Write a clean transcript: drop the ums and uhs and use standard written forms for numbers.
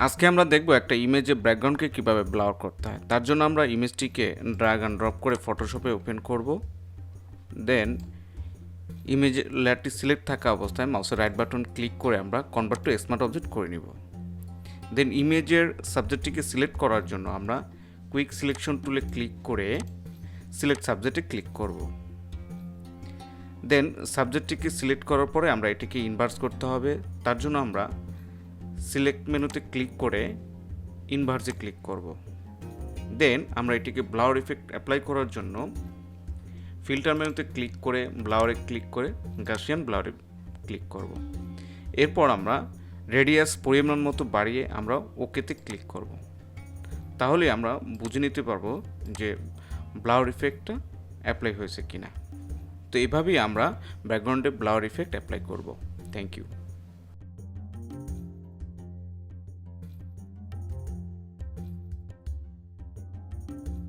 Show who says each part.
Speaker 1: আজকে আমরা দেখব একটা ইমেজের ব্যাকগ্রাউন্ডকে কিভাবে ব্লার করতে হয়। তার জন্য আমরা ইমেজটিকে ড্র্যাগ অ্যান্ড ড্রপ করে ফটোশপে ওপেন করব। দেন ইমেজ লেয়ারটি সিলেক্ট থাকা অবস্থায় মাউসের রাইট বাটন ক্লিক করে আমরা কনভার্ট টু স্মার্ট অবজেক্ট করে নিব। দেন ইমেজের সাবজেক্টটিকে সিলেক্ট করার জন্য আমরা কুইক সিলেকশন টুলে ক্লিক করে সিলেক্ট সাবজেক্টে ক্লিক করব। দেন সাবজেক্টটিকে সিলেক্ট করার পরে আমরা এটিকে ইনভার্স করতে হবে। তার জন্য আমরা সিলেক্ট মেনুতে ক্লিক করে ইনভার্সে ক্লিক করব। দেন আমরা এটিকে ব্লার ইফেক্ট অ্যাপ্লাই করার জন্য ফিল্টার মেনুতে ক্লিক করে ব্লারে ক্লিক করে গাউসিয়ান ব্লারে ক্লিক করব। এরপর আমরা রেডিয়াস পরিমাণ মতো বাড়িয়ে আমরা ওকেতে ক্লিক করব। তাহলে আমরা বুঝে নিতে পারবো যে ব্লার ইফেক্টটা অ্যাপ্লাই হয়েছে কিনা। তো এইভাবেই আমরা ব্যাকগ্রাউন্ডে ব্লার ইফেক্ট অ্যাপ্লাই করব। Thank you.